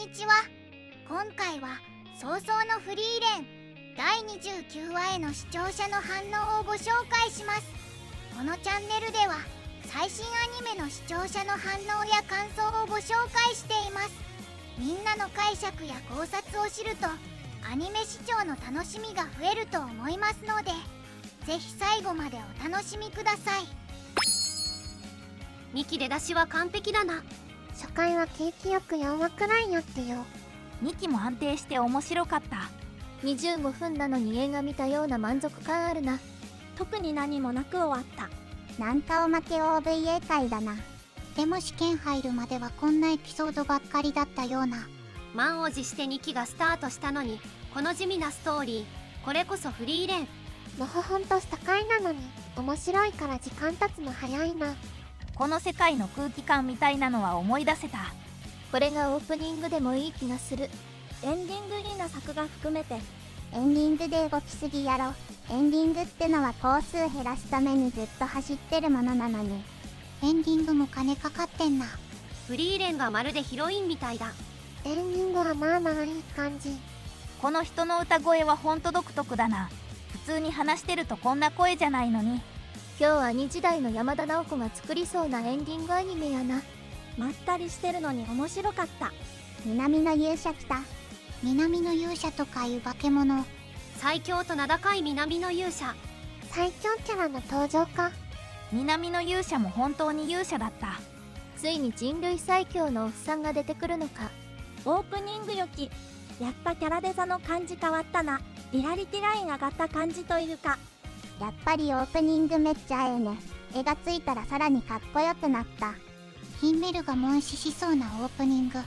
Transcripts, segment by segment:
にちは。今回は早々のフリーレン第29話への視聴者の反応をご紹介します。このチャンネルでは最新アニメの視聴者の反応や感想をご紹介しています。みんなの解釈や考察を知るとアニメ視聴の楽しみが増えると思いますので、ぜひ最後までお楽しみください。2期出だしは完璧だな。初回は景気よく4話くらいやってよ。2期も安定して面白かった。25分なのに映画見たような満足感あるな。特に何もなく終わった。なんかおまけ OVA 回だな。でも試験入るまではこんなエピソードばっかりだったような。満を持して2期がスタートしたのにこの地味なストーリー、これこそフリーレン。のほほんとした回なのに面白いから時間経つの早いな。この世界の空気感みたいなのは思い出せた。これがオープニングでもいい気がする。エンディングにな作が含めて。エンディングで動きすぎやろ。エンディングってのは工数減らすためにずっと走ってるものなのに、エンディングも金かかってんな。フリーレンがまるでヒロインみたいだ。エンディングはまあまあいい感じ。この人の歌声はほんと独特だな。普通に話してるとこんな声じゃないのに。今日は2時台の山田直子が作りそうなエンディングアニメやな。まったりしてるのに面白かった。南の勇者来た。南の勇者とかいう化け物。最強と名高い南の勇者。最強キャラの登場か。南の勇者も本当に勇者だった。ついに人類最強のおっさんが出てくるのか。オープニングよきやっぱキャラデザの感じ変わったな。リアリティライン上がった感じというか。やっぱりオープニングめっちゃええね。絵がついたらさらにかっこよくなった。ヒンメルが悶死しそうなオープニング。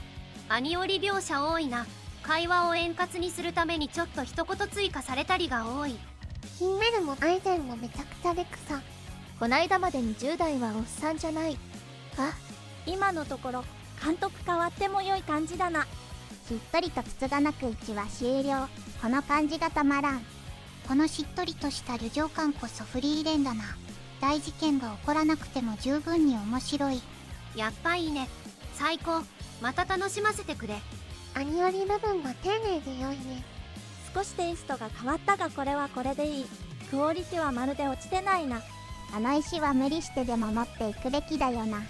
アニオリ描写多いな。会話を円滑にするためにちょっと一言追加されたりが多い。ヒンメルもアイゼンもめちゃくちゃレクさ。こないだまでに10代はおっさんじゃない。あ、今のところ監督変わっても良い感じだな。しっとりとつつがなく1話終了。この感じがたまらん。このしっとりとした旅情感こそフリーレンだな。大事件が起こらなくても十分に面白い。やっぱいいね。最高。また楽しませてくれ。アニオリ部分が丁寧で良いね。少しテイストが変わったがこれはこれでいい。クオリティはまるで落ちてないな。あの石は無理してでも持っていくべきだよな。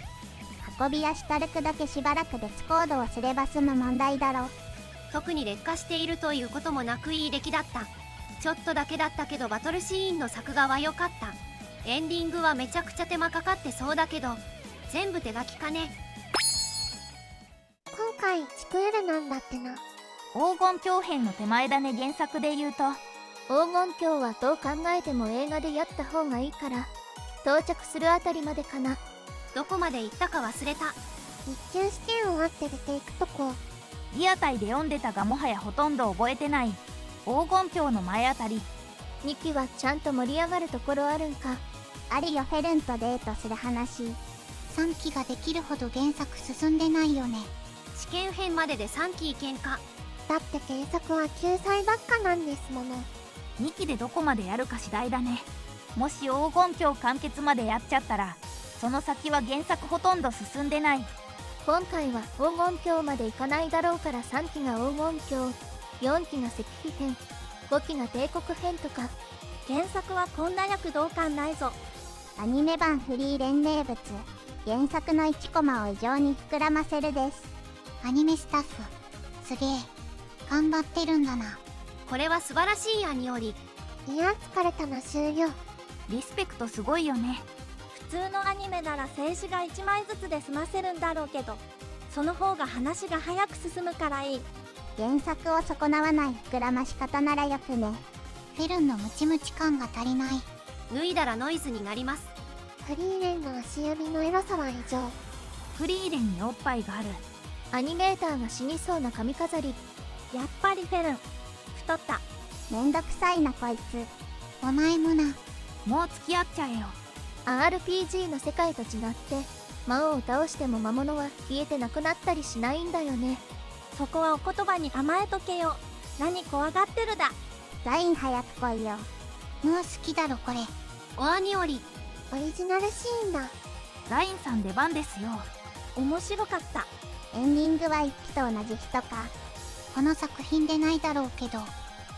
運び足軽くだけしばらく別行動をすれば済む問題だろう。特に劣化しているということもなくいい出来だった。ちょっとだけだったけどバトルシーンの作画は良かった。エンディングはめちゃくちゃ手間かかってそうだけど全部手書きかね。今回チクエルなんだってな。黄金鏡編の手前だね。原作で言うと黄金鏡はどう考えても映画でやった方がいいから、到着するあたりまでかな。どこまで行ったか忘れた。日中試験終わって出ていくとこ。リアタイで読んでたがもはやほとんど覚えてない。黄金鏡の前あたり。2期はちゃんと盛り上がるところあるんか。あるよ、フェルンとデートする話。3期ができるほど原作進んでないよね。試験編までで3期いけんか。だって原作は救済ばっかなんですもの。2期でどこまでやるか次第だね。もし黄金鏡完結までやっちゃったらその先は原作ほとんど進んでない。今回は黄金鏡までいかないだろうから3期が黄金鏡、4期が石碑編、5期が帝国編とか。原作はこんな躍動感ないぞ。アニメ版フリーレン名物、原作の1コマを異常に膨らませるです。アニメスタッフすげえ頑張ってるんだな。これは素晴らしいアニオリ。いや疲れたな。終了。リスペクトすごいよね。普通のアニメなら静止が1枚ずつで済ませるんだろうけど、その方が話が早く進むからいい。原作を損なわない膨らまし方ならよくね。フェルンのムチムチ感が足りない。脱いだらノイズになります。フリーレンの足指のエロさは異常。フリーレンにおっぱいがある。アニメーターが死にそうな髪飾り。やっぱりフェルン太った。めんどくさいなこいつ。お前もな。もう付き合っちゃえよ。 RPG の世界と違って魔王を倒しても魔物は消えてなくなったりしないんだよね。そこはお言葉に甘えとけよ。何怖がってるだ。ライン早く来いよ。もう好きだろこれ。おアニオリ。オリジナルシーンだ。ラインさん出番ですよ。面白かった。エンディングは1期と同じ人か。この作品でないだろうけど、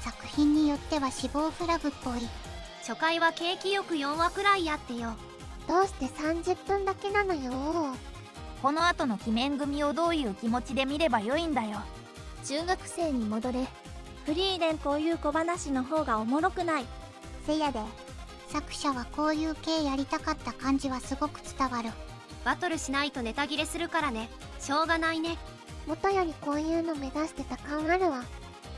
作品によっては死亡フラグっぽい。初回は景気よく4話くらいやってよ。どうして30分だけなのよ。この後の鬼面組をどういう気持ちで見ればよいんだよ。中学生に戻れ。フリーレンこういう小話の方がおもろくない。せやで、作者はこういう系やりたかった感じはすごく伝わる。バトルしないとネタ切れするからね。しょうがないね。元よりこういうの目指してた感あるわ。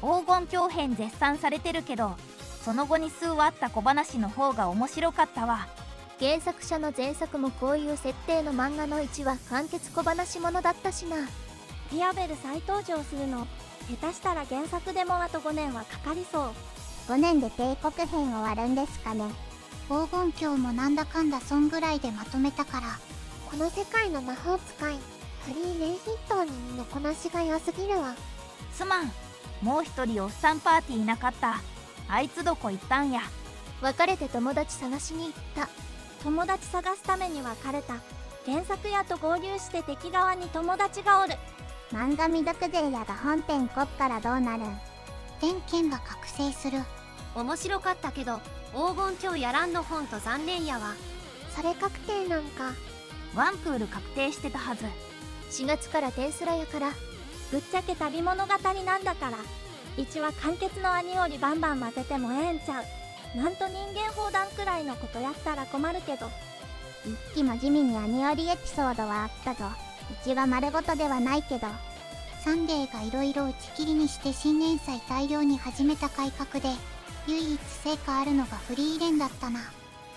黄金鏡編絶賛されてるけど、その後に数話あった小話の方が面白かったわ。原作者の前作もこういう設定の漫画の1話完結小話ものだったしな。ティアベル再登場するの下手したら原作でもあと5年はかかりそう。5年で帝国編終わるんですかね。黄金鏡もなんだかんだそんぐらいでまとめたから。この世界の魔法使い、フリーレン筆頭に身のこなしが良すぎるわ。すまん、もう一人おっさんパーティーいなかった。あいつどこ行ったんや。別れて友達探しに行った。友達探すために別れた。原作屋と合流して敵側に友達がおる。漫画未読勢やが本編こっからどうなるん。天剣が覚醒する。面白かったけど黄金鏡やらんの本と残念やわ。それ確定なんか。ワンクール確定してたはず。4月からテンスラやから。ぶっちゃけ旅物語なんだから1話完結の兄よりバンバン混ぜてもええんちゃう。なんと人間砲弾くらいのことやったら困るけど。一期も地味に兄よりエピソードはあったぞ。1話丸ごとではないけど。サンデーがいろいろ打ち切りにして新年祭大量に始めた改革で唯一成果あるのがフリーレンだったな。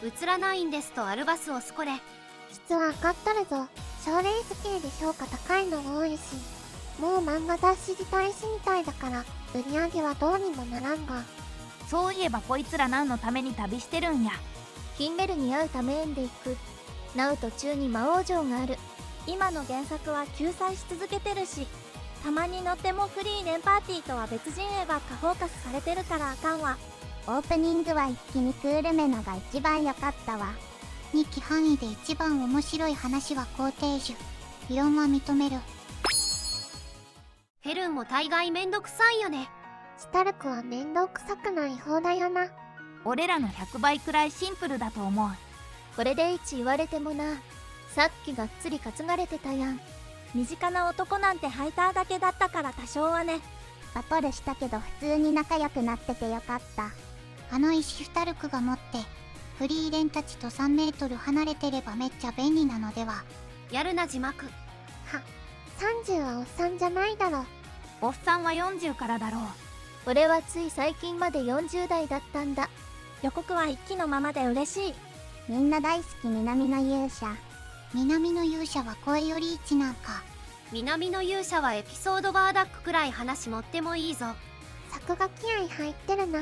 映らないんですとアルバスをスコレ。実は分かっとるぞ。賞レース系で評価高いの多いし、もう漫画雑誌自体史みたいだから売り上げはどうにもならんが。そういえばこいつら何のために旅してるんや。ヒンメルに会うためんで行く。ナウ途中に魔王城がある。今の原作は救済し続けてるし、たまに乗ってもフリーレンパーティーとは別人絵ばっかフォーカスされてるからあかんわ。オープニングは一気にクールめのが一番良かったわ。2期範囲で一番面白い話はコーテージュ。異論は認める。フェルンも大概めんどくさいよね。スタルクは面倒くさくない方だよな。俺らの100倍くらいシンプルだと思う。これで1言われてもな。さっきがっつり担がれてたやん。身近な男なんてハイターだけだったから多少はね。バトルしたけど普通に仲良くなっててよかった。あの石スタルクが持ってフリーレンたちと3メートル離れてればめっちゃ便利なのでは。やるな字幕。は、30はおっさんじゃないだろ。おっさんは40からだろう。俺はつい最近まで40代だったんだ。予告は一期のままで嬉しい。みんな大好き南の勇者。南の勇者は声より1なんか。南の勇者はエピソードバーダックくらい話持ってもいいぞ。作画気合入ってるな。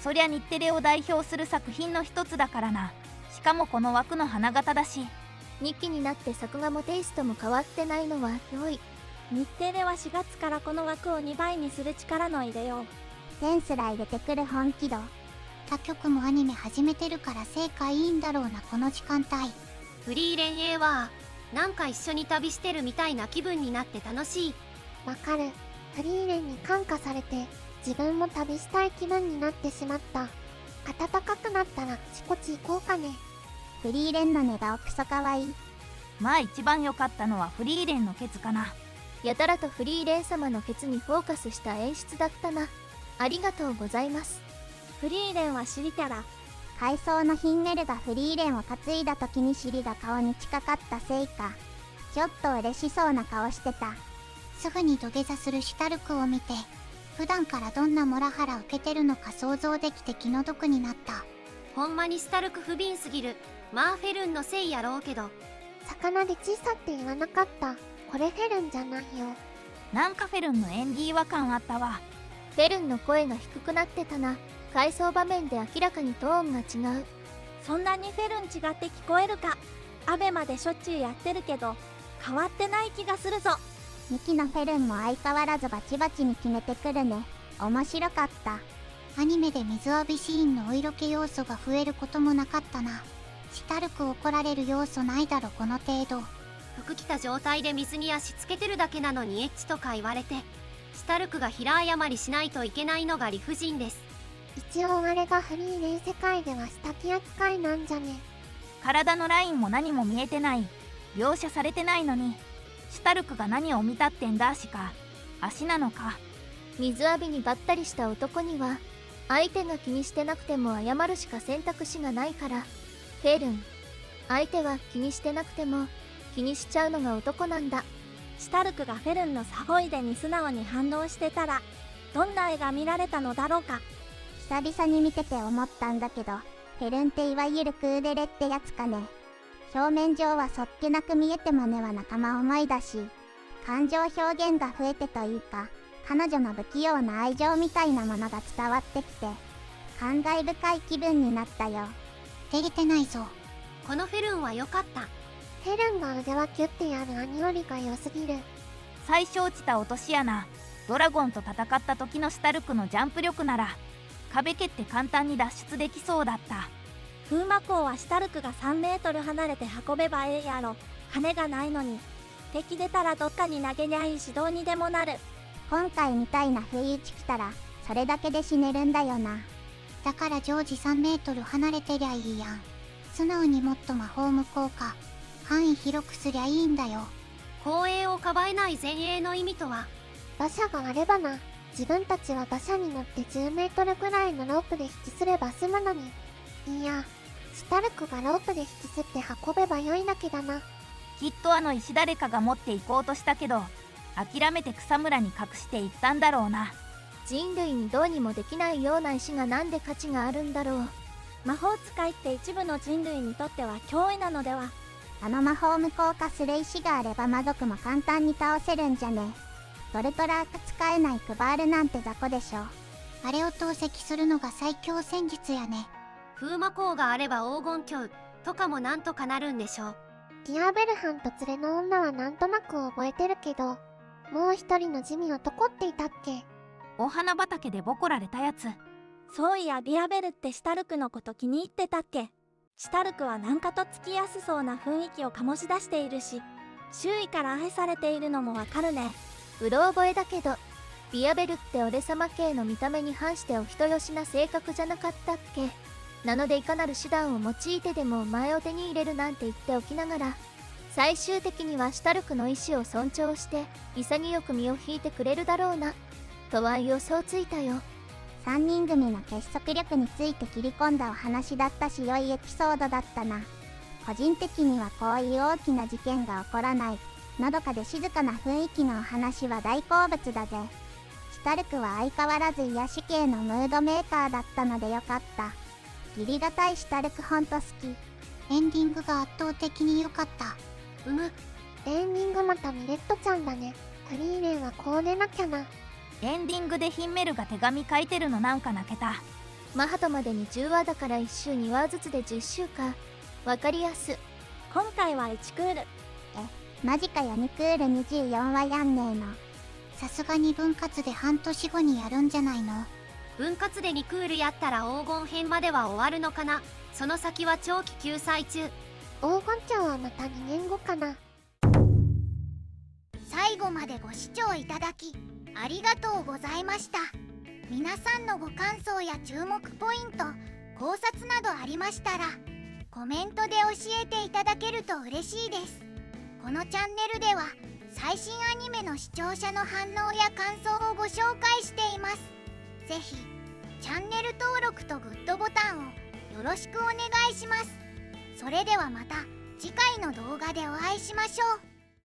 そりゃ日テレを代表する作品の一つだからな。しかもこの枠の花形だし。2期になって作画もテイストも変わってないのは良い。日テレは4月からこの枠を2倍にする力の入れよう。テンスラ入れてくる本気度。他局もアニメ始めてるから成果いいんだろうなこの時間帯。フリーレン A はなんか一緒に旅してるみたいな気分になって楽しい。わかる。フリーレンに感化されて自分も旅したい気分になってしまった。暖かくなったらちこち行こうかね。フリーレンの寝顔クソかわいい。まあ一番良かったのはフリーレンのケツかな。やたらとフリーレン様のケツにフォーカスした演出だったな。ありがとうございます。フリーレンは尻キャラ。回想のヒンメルがフリーレンを担いだ時に尻が顔に近かったせいか、ちょっと嬉しそうな顔してた。すぐに土下座するシュタルクを見て、普段からどんなモラハラ受けてるのか想像できて気の毒になった。ほんまにスタルク不憫すぎる。まあフェルンのせいやろうけど。魚で小さって言わなかった。これフェルンじゃないよ。なんかフェルンの演技違和感あったわ。フェルンの声が低くなってたな。回想場面で明らかにトーンが違う。そんなにフェルン違って聞こえるか。アベまでしょっちゅうやってるけど変わってない気がするぞ。2期のフェルンも相変わらずバチバチに決めてくるね。面白かった。アニメで水浴びシーンのお色気要素が増えることもなかったな。シュタルク怒られる要素ないだろこの程度。服着た状態で水に足つけてるだけなのにエッチとか言われて、シュタルクが平謝りしないといけないのが理不尽です。一応あれがフリーレン世界では下着扱いなんじゃね。体のラインも何も見えてない、描写されてないのにシュタルクが何を見たってんだしか。足なのか。水浴びにばったりした男には相手が気にしてなくても謝るしか選択肢がないから。フェルン、相手は気にしてなくても気にしちゃうのが男なんだ。シュタルクがフェルンのサホイデに素直に反応してたらどんな絵が見られたのだろうか。久々に見てて思ったんだけど、フェルンっていわゆるクーデレってやつかね。表面上はそっけなく見えても根は仲間思いだし、感情表現が増えてというか、彼女の不器用な愛情みたいなものが伝わってきて、感慨深い気分になったよ。照れてないぞ。このフェルンは良かった。フェルンが腕輪キュッてやる兄よりが良すぎる。最初落ちた落とし穴、ドラゴンと戦った時のシュタルクのジャンプ力なら壁蹴って簡単に脱出できそうだった。風魔港はシュタルクが3メートル離れて運べばええやろ。金がないのに敵出たらどっかに投げりゃいい指導にでもなる。今回みたいな不意打ち来たらそれだけで死ねるんだよな。だから常時3メートル離れてりゃいいやん。素直にもっと魔法無効化範囲広くすりゃいいんだよ。後衛をかばえない前衛の意味とは。馬車があればな。自分たちは馬車に乗って10メートルくらいのロープで引きすれば済むのに。いや、シュタルクがロープで引きすって運べばよいだけだな。きっとあの石誰かが持っていこうとしたけど諦めて草むらに隠していったんだろうな。人類にどうにもできないような石がなんで価値があるんだろう。魔法使いって一部の人類にとっては脅威なのでは。あの魔法無効化する石があれば魔族も簡単に倒せるんじゃね。ドルトラーク使えないクバールなんて雑魚でしょ。あれを投石するのが最強戦術やね。風魔港があれば黄金鏡とかもなんとかなるんでしょう。ディアベルハンと連れの女はなんとなく覚えてるけど、もう一人の地味男っていたっけ。お花畑でボコられたやつ。そういやディアベルってシュタルクのこと気に入ってたっけ。シュタルクはなんかとつきやすそうな雰囲気を醸し出しているし、周囲から愛されているのもわかるね。うろ覚えだけどビアベルって俺様系の見た目に反してお人よしな性格じゃなかったっけ。なのでいかなる手段を用いてでも前を手に入れるなんて言っておきながら、最終的にはシュタルクの意志を尊重して潔く身を引いてくれるだろうなとは予想ついたよ。3人組の結束力について切り込んだお話だったし、良いエピソードだったな。個人的にはこういう大きな事件が起こらないのどかで静かな雰囲気のお話は大好物だぜ。シュタルクは相変わらず癒し系のムードメーカーだったのでよかった。義理がたいシュタルクほんと好き。エンディングが圧倒的に良かった。エンディングまたミレットちゃんだね。フリーレンはこうでなきゃな。エンディングでヒンメルが手紙書いてるのなんか泣けた。マハトまでに10話だから1週2話ずつで10週か。わかりやす。今回は1クール。マジかよ、2クール24話やんねえの。さすがに分割で半年後にやるんじゃないの。分割で2クールやったら黄金編までは終わるのかな。その先は長期休載中。黄金蝶はまた2年後かな。最後までご視聴いただきありがとうございました。皆さんのご感想や注目ポイント、考察などありましたらコメントで教えていただけると嬉しいです。このチャンネルでは最新アニメの視聴者の反応や感想をご紹介しています。ぜひチャンネル登録とグッドボタンをよろしくお願いします。それではまた次回の動画でお会いしましょう。